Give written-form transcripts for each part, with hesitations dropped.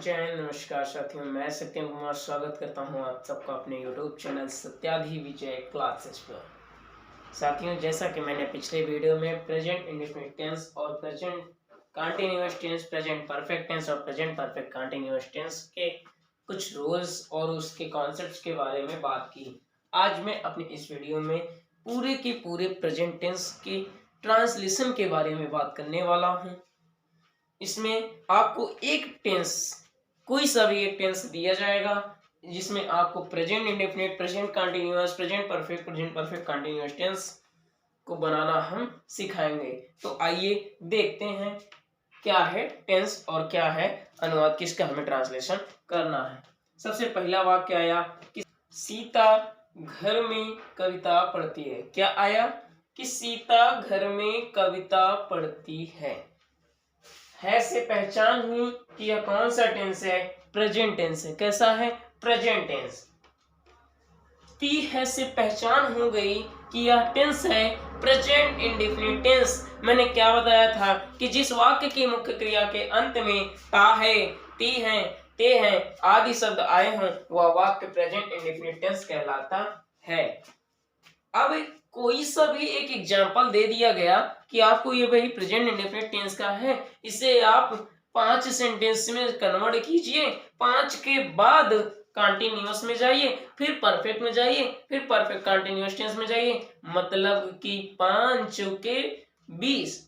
Channel. नमस्कार साथियों, मैं सत्यम कुमार स्वागत करता हूं आप सबका अपने YouTube channel Satyadhi Vijay classes पर। साथियों, जैसा कि मैंने पिछले वीडियो में प्रेजेंट इंडेफिनिट टेंस और present continuous tense, present perfect tense और प्रेजेंट परफेक्ट कंटीन्यूअस टेंस के कुछ रूल्स और उसके कॉन्सेप्ट्स के बारे में बात की। आज मैं अपने इस वीडियो में पूरे के पूरे प्रेजेंट टेंस के ट्रांसलेशन के बारे में बात करने वाला हूं। इसमें आपको एक टेंस, कोई सा भी एक टेंस दिया जाएगा जिसमें आपको present indefinite, present continuous, present perfect continuous tense को बनाना हम सिखाएंगे। तो आइए देखते हैं क्या है टेंस और क्या है अनुवाद, किसका हमें ट्रांसलेशन करना है। सबसे पहला वाक्य आया कि सीता घर में कविता पढ़ती है। क्या आया कि सीता घर में कविता पढ़ती है से पहचान हुई कि यह कौन सा टेंस है, प्रेजेंट टेंस है। कैसा है, प्रेजेंट टेंस। ती है से पहचान हो गई कि यह टेंस है प्रेजेंट इंडेफिनिट टेंस। मैंने क्या बताया था कि जिस वाक्य की मुख्य क्रिया के अंत में ता है, ती है, ते है आदि शब्द आए हों वह वाक्य प्रेजेंट इंडेफिनिट टेंस कहलाता है। अब कोई सा भी एक एग्जाम्पल दे दिया गया कि आपको ये वही प्रेजेंट इंडेफिनिट टेंस का है, इसे आप 5 सेंटेंस में कन्वर्ट कीजिए। 5 के बाद कंटीन्यूअस में जाइए, फिर परफेक्ट में जाइए, फिर परफेक्ट कंटीन्यूअस टेंस में जाइए। मतलब कि 5 के 20,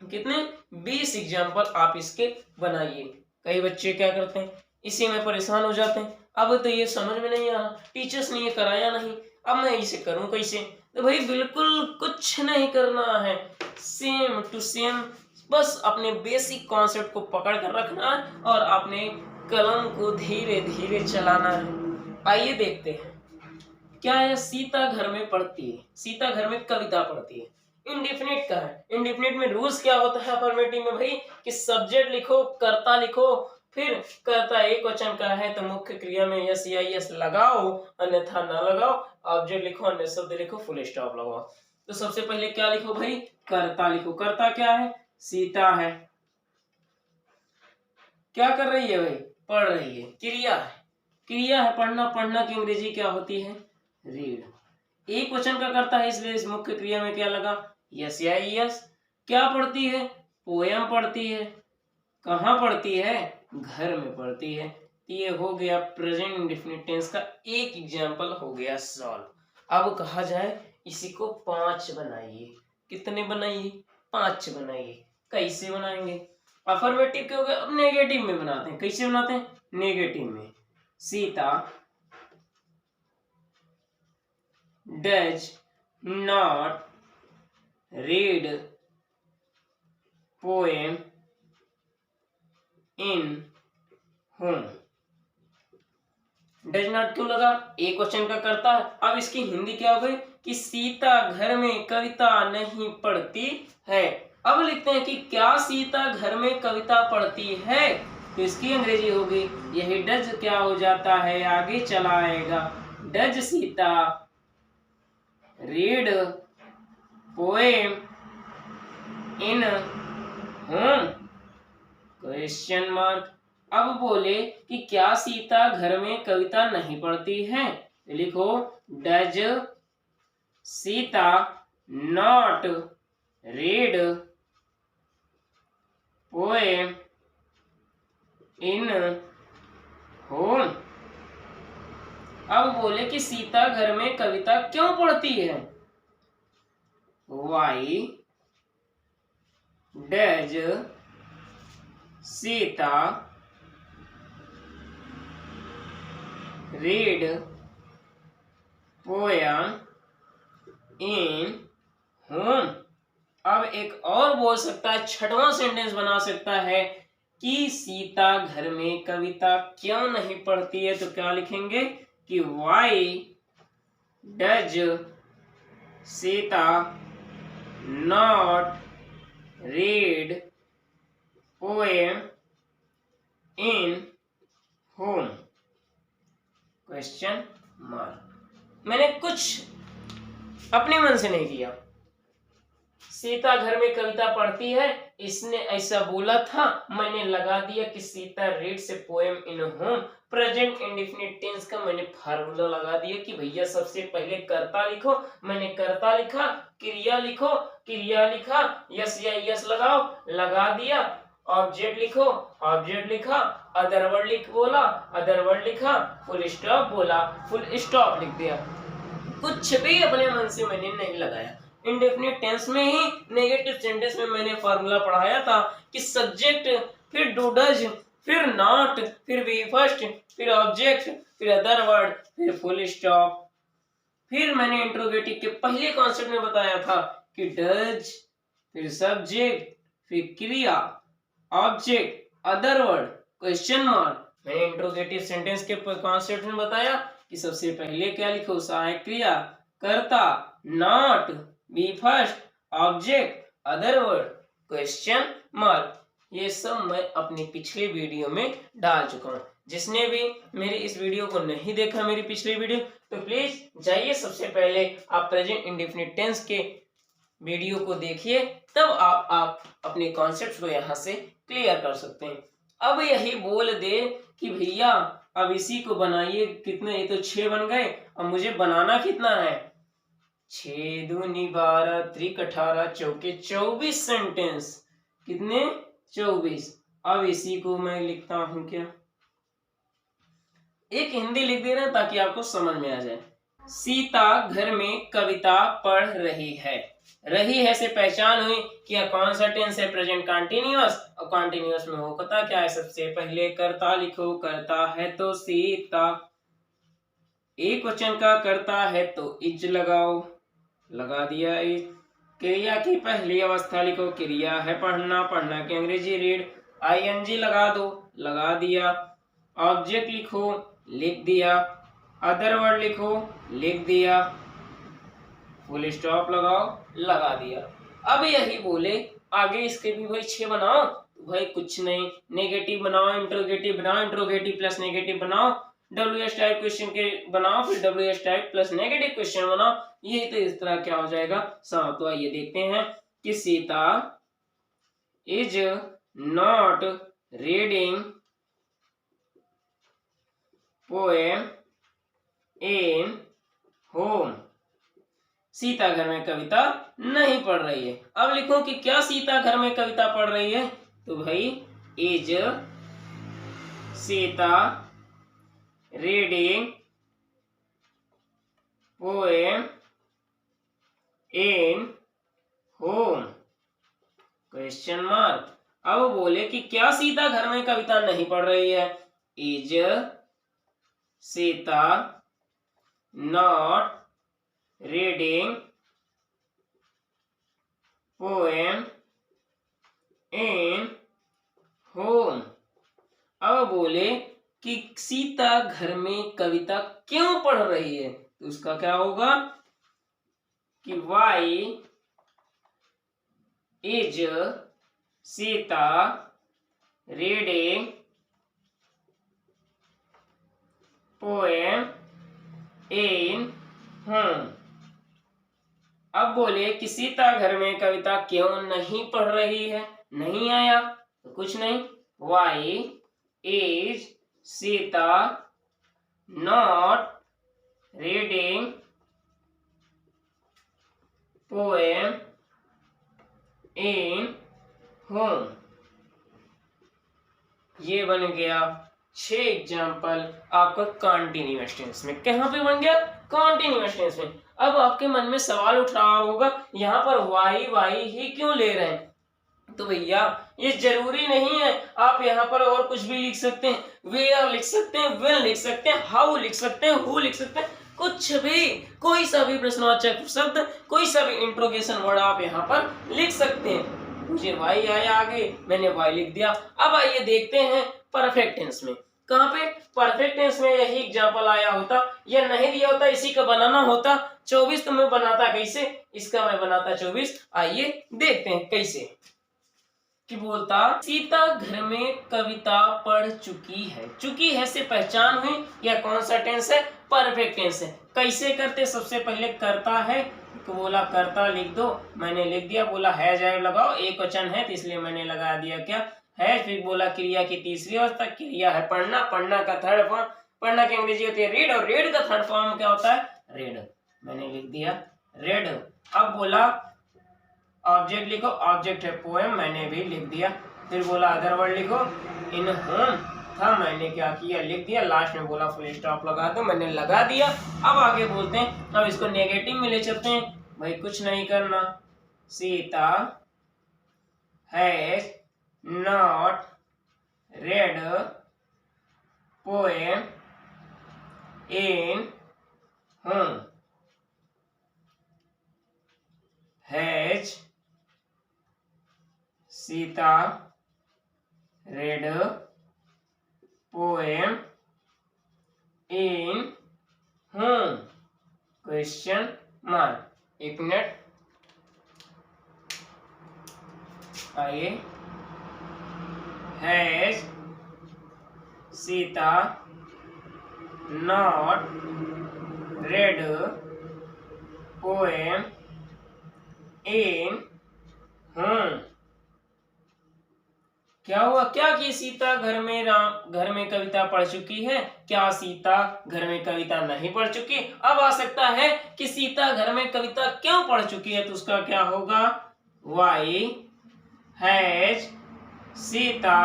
कितने 20 एग्जाम्पल आप इसके बनाइए। कई बच्चे क्या करते हैं, इसी में परेशान हो जाते हैं। अब तो ये समझ में नहीं आ, टीचर्स ने ये कराया नहीं, अब मैं इसे करूं कैसे। तो भाई बिल्कुल कुछ नहीं करना है, सेम टू सेम बस अपने बेसिक कॉन्सेप्ट को पकड़ कर रखना है और अपने कलम को धीरे धीरे चलाना है। आइए देखते हैं क्या है। सीता घर में पढ़ती है, सीता घर में कविता पढ़ती है। इंडेफिनिट का है। इंडेफिनिट में रूल्स क्या होता है अफर्मेटिव में भाई कि सब्जेक्ट लिखो, कर्ता लिखो, फिर कर्ता एक वचन का है तो मुख्य क्रिया में यस या यस लगाओ, अन्यथा ना लगाओ। ऑब्जेक्ट लिखो, अन्य शब्द लिखो, फुल स्टॉप लगाओ। तो सबसे पहले क्या लिखो भाई, कर्ता लिखो। कर्ता क्या है, सीता है। क्या कर रही है भाई, पढ़ रही है। क्रिया है, क्रिया है पढ़ना। पढ़ना की अंग्रेजी क्या होती है, रीड। एक वचन का करता है इसलिए इस मुख्य क्रिया में क्या लगा, यस या यस। क्या पढ़ती है, पोयम पढ़ती है। कहाँ पढ़ती है, घर में पढ़ती है। ये हो गया प्रेजेंट इंडेफिनिट टेंस का एक एग्जांपल हो गया सॉल्व। अब कहा जाए इसी को 5 बनाइए। कितने बनाइए, 5 बनाइए। कैसे बनाएंगे, अफर्मेटिव के हो गए, अब नेगेटिव में बनाते हैं। कैसे बनाते हैं, नेगेटिव में। Sita does not read poem in home. Does not क्यों लगा, एक क्वेश्चन का करता है। अब इसकी हिंदी क्या हो गई कि सीता घर में कविता नहीं पढ़ती है। अब लिखते हैं कि क्या सीता घर में कविता पढ़ती है, तो इसकी अंग्रेजी होगी, यही डज क्या हो जाता है, आगे चला आएगा। Does Sita read poem in home, question mark. अब बोले कि क्या सीता घर में कविता नहीं पढ़ती है, तो लिखो does Sita not read poem in home. अब बोले कि सीता घर में कविता क्यों पढ़ती है, why does Sita read poem in home. अब एक और बोल सकता है, छठवां सेंटेंस बना सकता है कि सीता घर में कविता क्यों नहीं पढ़ती है, तो क्या लिखेंगे कि why does Sita not read poem in home, question mark. मैंने कुछ अपने मन से नहीं किया, सीता घर में कविता पढ़ती है, इसने ऐसा बोला था, मैंने लगा दिया कि Sita reads a poem in home. Present indefinite tense का मैंने फार्मूला लगा दिया कि भैया सबसे पहले कर्ता लिखो, मैंने कर्ता लिखा, क्रिया लिखो, क्रिया लिखा, यस या यस लगाओ, लगा दिया, ऑब्जेक्ट लिखो, ऑब्जेक्ट लिखा, अदर वर्ड लिख बोला, अदर वर्ड लिखा, फुल स्टॉप बोला, फुल स्टॉप लिख दिया। कुछ भी अपने मन से मैंने नहीं लगाया। इंडेफिनिट टेंस में ही नेगेटिव सेंटेंस में मैंने फार्मूला पढ़ाया था कि सब्जेक्ट, फिर डू डज, फिर नॉट, फिर बी फर्स्ट, फिर ऑब्जेक्ट, फिर अदर वर्ड, फिर फुल स्टॉप। फिर मैंने इंट्रोगेटिव के पहले कॉन्सेप्ट में बताया था कि डज, फिर सब्जेक्ट, फिर क्रिया, object, other word, question mark. मैंने इंट्रोगेटिव सेंटेंस के कॉन्सेप्ट में बताया कि सबसे पहले क्या लिखो, सहायक क्रिया, कर्ता, not, be first, object, other word, question mark. ये सब मैं अपनी पिछले वीडियो में डाल चुका हूँ। जिसने भी मेरी इस वीडियो को नहीं देखा, मेरी पिछली वीडियो, तो प्लीज जाइए, सबसे पहले आप प्रेजेंट इंडेफिनिट टेंस के वीडियो को देखिए, तब आप अपने कॉन्सेप्ट को यहाँ से क्लियर कर सकते हैं। अब यही बोल दे कि भैया अब इसी को बनाइए, कितने, ये तो 6 बन गए, अब मुझे बनाना कितना है, 6 दूनी 12, त्रिक 18, चौके 24 सेंटेंस, कितने, 24। अब इसी को मैं लिखता हूं, क्या एक हिंदी लिख दे रहे हैं ताकि आपको समझ में आ जाए। सीता घर में कविता पढ़ रही है। रही है से पहचान हुई कि यह कौन सा टेंस है, प्रेजेंट कंटीन्यूअस, और कंटीन्यूअस में होता क्या है, सबसे पहले कर्ता लिखो, करता है तो सीता, एक वचन का करता है तो इज लगाओ, लगा दिया इज। क्रिया की पहली अवस्था लिखो, क्रिया है पढ़ना, पढ़ना की अंग्रेजी रीड, आईएनजी लगा दो, लगा दिया। ऑब्जेक्ट लिखो, लिख दिया। अदर वर्ड लिखो, लिख दिया। फुल स्टॉप लगाओ, लगा दिया। अब यही बोले आगे इसके भी भाई 6 बनाओ, भाई कुछ नहीं, नेगेटिव बनाओ, इंट्रोगेटिव बनाओ, इंट्रोगेटिव प्लस नेगेटिव बनाओ, डब्ल्यूएच टाइप क्वेश्चन के बनाओ, फिर WH type plus negative question बनाओ। ये तो इस तरह क्या हो जाएगा, सब। तो आइए देखते हैं कि Sita is not reading poem in home. Sita घर में कविता नहीं पढ़ रही है। अब लिखो कि क्या सीता घर में कविता पढ़ रही है, तो भाई is Sita reading poem in home, question mark. अब बोले कि क्या सीता घर में कविता नहीं पढ़ रही है, is Sita not reading poem in home. अब बोले कि सीता घर में कविता क्यों पढ़ रही है, तो उसका क्या होगा कि why is Sita reading poem in home. अब बोले कि सीता घर में कविता क्यों नहीं पढ़ रही है, नहीं आया तो कुछ नहीं, why is Sita not reading poem in home. ये बन गया 6 एग्जाम्पल आपका कॉन्टिन्यूअस टेंस में। कहां पे बन गया, कॉन्टिन्यूअस टेंस में। अब आपके मन में सवाल उठ रहा होगा, यहाँ पर वाई वाई ही क्यों ले रहे हैं, तो भैया ये जरूरी नहीं है, आप यहाँ पर और कुछ भी लिख सकते हैं, वेयर लिख सकते हैं, विल लिख सकते हैं, हाउ लिख सकते हैं, हु लिख सकते हैं, कुछ भी, कोई सा भी प्रश्नवाचक शब्द, कोई सा भी इंट्रोगेशन वर्ड आप यहाँ पर लिख सकते हैं। मुझे वाई आया आगे, मैंने वाई लिख दिया। अब आइए देखते हैं परफेक्ट टेंस में। कहाँ पे, परफेक्ट टेंस में यही एग्जाम्पल आया होता, या नहीं दिया होता, इसी का बनाना होता 24, तो मैं बनाता कैसे, इसका मैं बनाता 24। आइए देखते हैं कैसे। कि बोलता सीता घर में कविता पढ़ चुकी है से पहचान हुई, यह कौन सा टेंस है, परफेक्ट टेंस है। कैसे करते, सबसे पहले करता है को बोला करता लिख दो, मैंने लिख दिया। बोला हैज ऐड लगाओ, एक वचन है तो इसलिए मैंने लगा दिया क्या हैज। फिर बोला क्रिया की तीसरी अवस्था, क्रिया है पढ़ना, पढ़ना का थर्ड फॉर्म, पढ़ना की अंग्रेजी होती है रीड, और रीड का थर्ड फॉर्म क्या होता है रेड, मैंने लिख दिया रेड। अब बोला ऑब्जेक्ट लिखो, ऑब्जेक्ट है पोएम, मैंने भी लिख दिया। फिर बोला अदर वर्ड लिखो, इन होम था, मैंने क्या किया लिख दिया। लास्ट में बोला फुल स्टॉप लगा दो, मैंने लगा दिया। अब आगे बोलते हैं, अब इसको नेगेटिव में ले चलते हैं। भाई कुछ नहीं करना, Sita has not read poem in home, has Sita read poem in home, question mark. एक मिनट, आइए, has Sita not read poem in home. क्या हुआ, क्या कि सीता घर में कविता पढ़ चुकी है, क्या सीता घर में कविता नहीं पढ़ चुकी। अब आ सकता है कि सीता घर में कविता क्यों पढ़ चुकी है, तो उसका क्या होगा, why has Sita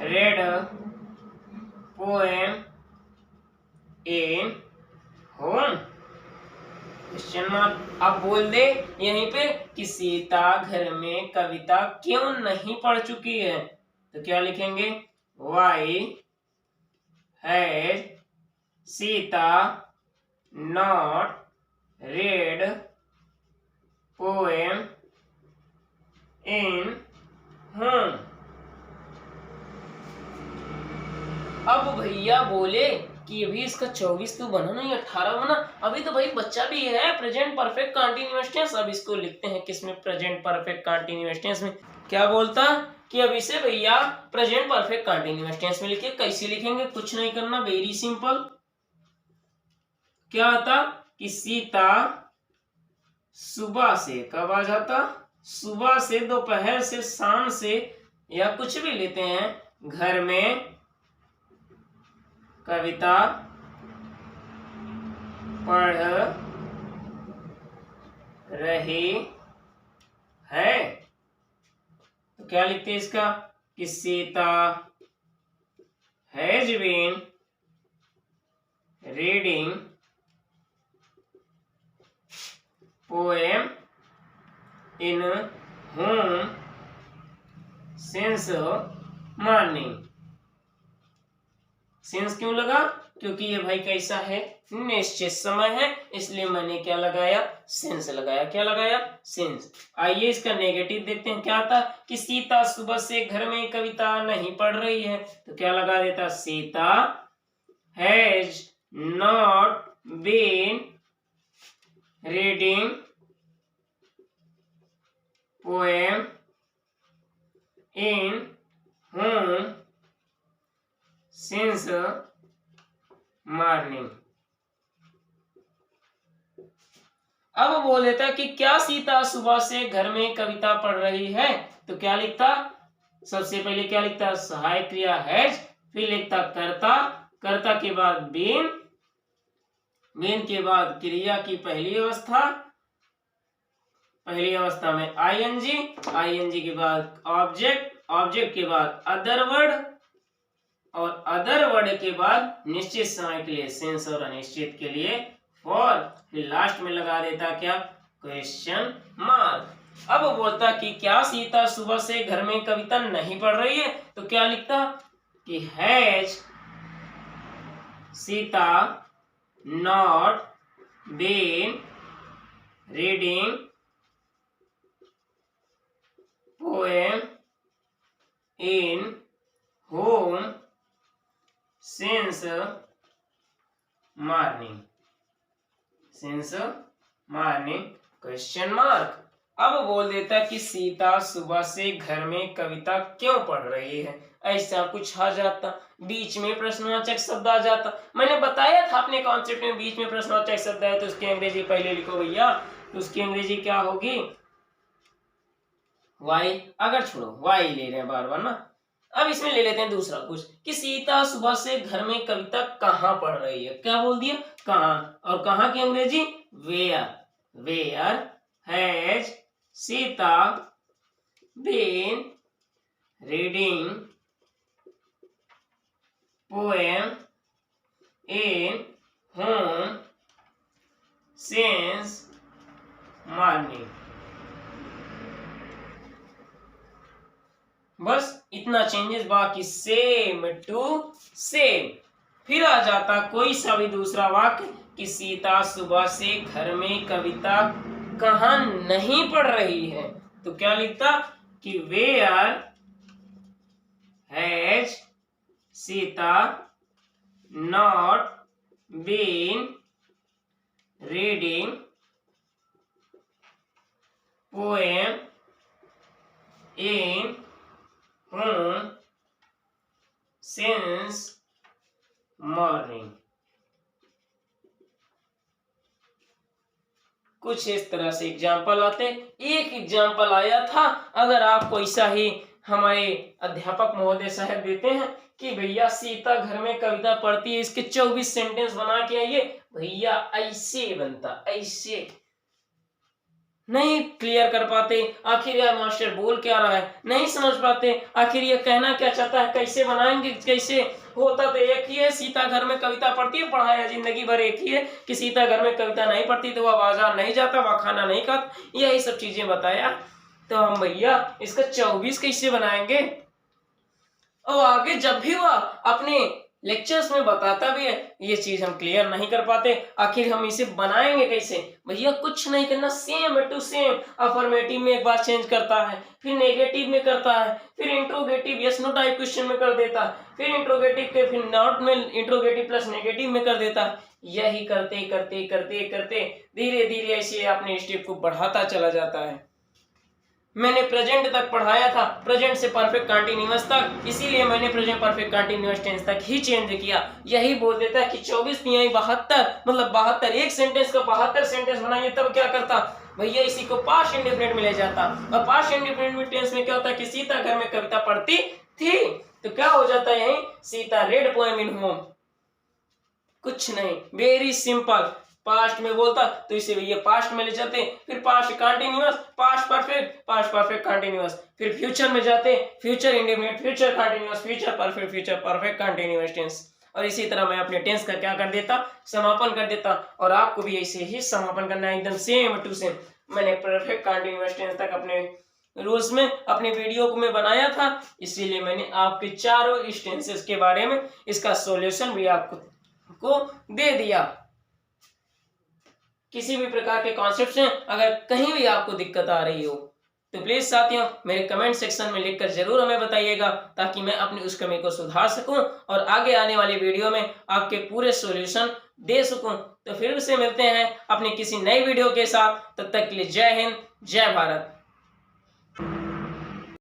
read poem in home, question mark. अब बोल दे यहीं पे कि सीता घर में कविता क्यों नहीं पढ़ चुकी है, तो क्या लिखेंगे, why has Sita not read poem in home. अब भैया बोले कि अभी इसका 24 तो बना नहीं 18 बना, अभी तो भाई बच्चा भी है प्रेजेंट परफेक्ट कंटीन्यूअस टेंस। अब इसको लिखते हैं किसमें, प्रेजेंट परफेक्ट कंटीन्यूअस टेंस में। क्या बोलता कि अभी से भैया प्रेजेंट परफेक्ट कंटीन्यूअस टेंस में लिखिए। कैसे लिखेंगे, कुछ नहीं करना, वेरी सिंपल। क्या आता कि सीता सुबह से, कब आ जाता, सुबह से, दोपहर से, शाम से, या कुछ भी लेते हैं, घर में कविता पढ़ रही है, तो क्या लिखते हैं इसका कि Sita has been reading poem in home since morning. Since क्यों लगा, क्योंकि ये भाई कैसा है, निश्चित समय है, इसलिए मैंने क्या लगाया, सिंस लगाया। क्या लगाया, सिंस। आइए इसका नेगेटिव देखते हैं, क्या आता कि सीता सुबह से घर में कविता नहीं पढ़ रही है, तो क्या लगा देता, Sita has not been reading poem in home since morning. अब बोल देता कि क्या सीता सुबह से घर में कविता पढ़ रही है, तो क्या लिखता, सबसे पहले क्या लिखता, सहायक क्रिया हैज, फिर लिखता करता, करता के बाद बीन, बीन के बाद क्रिया की पहली अवस्था, पहली अवस्था में आईएनजी, आईएनजी के बाद ऑब्जेक्ट, ऑब्जेक्ट के बाद अदर वर्ड, और अदर वर्ड के बाद निश्चित समय के लिए सिंस, और अनिश्चित के लिए फॉर, फिर लास्ट में लगा देता क्या, क्वेश्चन मार्क। अब बोलता कि क्या सीता सुबह से घर में कविता नहीं पढ़ रही है, तो क्या लिखता कि has Sita not been reading poem in home since morning, since morning, question mark. अब बोल देता कि सीता सुबह से घर में कविता क्यों पढ़ रही है। ऐसा कुछ आ जाता, बीच में प्रश्नवाचक शब्द आ जाता। मैंने बताया था अपने कॉन्सेप्ट में, बीच में प्रश्नवाचक शब्द है तो उसकी अंग्रेजी पहले लिखो भैया, तो उसकी अंग्रेजी क्या होगी, वाई। अगर छोड़ो वाई ले रहे हैं बार बार ना। अब इसमें ले लेते हैं दूसरा कुछ कि सीता सुबह से घर में कविता कहाँ पढ़ रही है। क्या बोल दिया, कहाँ, और कहाँ की अंग्रेजी where. Where has Sita been reading poem in home since morning. बस इतना चेंजेस, बाकी सेम टू सेम। फिर आ जाता कोई सा भी दूसरा वाक्य कि सीता सुबह से घर में कविता कहाँ नहीं पढ़ रही है, तो क्या लिखता कि where has Sita not been reading poem in home since morning. कुछ इस तरह से एग्जाम्पल आते। एक एग्जाम्पल आया था, अगर आपको ऐसा ही हमारे अध्यापक महोदय साहब देते हैं कि भैया सीता घर में कविता पढ़ती है, इसके 24 सेंटेंस बना के आइए, भैया ऐसे बनता, ऐसे नहीं क्लियर कर पाते, आखिर यह मास्टर बोल क्या रहा है, नहीं समझ पाते, आखिर ये कहना क्या चाहता है, कैसे बनाएंगे, कैसे होता तो एक ही है, सीता घर में कविता पढ़ती है, पढ़ाया जिंदगी भर एक ही है कि सीता घर में कविता नहीं पढ़ती तो वह बाजार नहीं जाता, वह खाना नहीं खाता, यही सब चीजें बताया। तो हम भैया इसका 24 कैसे बनाएंगे। और आगे जब भी वह अपने लेक्चर्स में बताता भी है, ये चीज हम क्लियर नहीं कर पाते, आखिर हम इसे बनाएंगे कैसे। भैया कुछ नहीं करना, सेम टू सेम। अफर्मेटिव में एक बार चेंज करता है, फिर नेगेटिव में करता है, फिर interrogative yes no type question में कर देता है, फिर इंट्रोगेटिव के फिर नॉट में इंट्रोगेटिव प्लस नेगेटिव में कर देता है। यही करते करते करते करते धीरे धीरे ऐसे अपने स्टेप को बढ़ाता चला जाता है। मैंने प्रेजेंट तक पढ़ाया था, प्रेजेंट से परफेक्ट कंटीन्यूअस तक, इसीलिए मैंने प्रेजेंट परफेक्ट कंटीन्यूअस टेंस तक ही चेंज किया। यही बोल देता है कि 24 तिहाई 72, मतलब 72, एक सेंटेंस का 72 सेंटेंस बनाइए, तब क्या करता भैया, इसी को पास्ट इंडेफिनिट में ले जाता। और पास्ट इंडेफिनिट टेंस में क्या होता है कि सीता घर में कविता पढ़ती थी, तो क्या हो जाता है यही, Sita read poem in home. कुछ नहीं, वेरी सिंपल। पास्ट में बोलता तो इसे ये पास्ट में ले जाते, फिर past continuous, past perfect continuous, फिर फ्यूचर में जाते, future indefinite, future continuous, future perfect continuous tense. और इसी तरह मैं अपने टेंस का क्या कर देता, समापन कर देता। और आपको भी ऐसे ही समापन करना है, एकदम सेम टू सेम। मैंने परफेक्ट कंटीन्यूअस टेंस तक अपने रूल्स में अपने वीडियो को मैं बनाया था, इसीलिए मैंने आपके चारों टेंसेस के बारे में इसका सॉल्यूशन भी आपको दे दिया। किसी भी प्रकार के कॉन्सेप्ट में अगर कहीं भी आपको दिक्कत आ रही हो तो प्लीज साथियों मेरे कमेंट सेक्शन में लिखकर जरूर हमें बताइएगा, ताकि मैं अपनी उस कमी को सुधार सकूं और आगे आने वाली वीडियो में आपके पूरे सॉल्यूशन दे सकूं। तो फिर से मिलते हैं अपने किसी नई वीडियो के साथ, तब तक के लिए जय हिंद, जय भारत।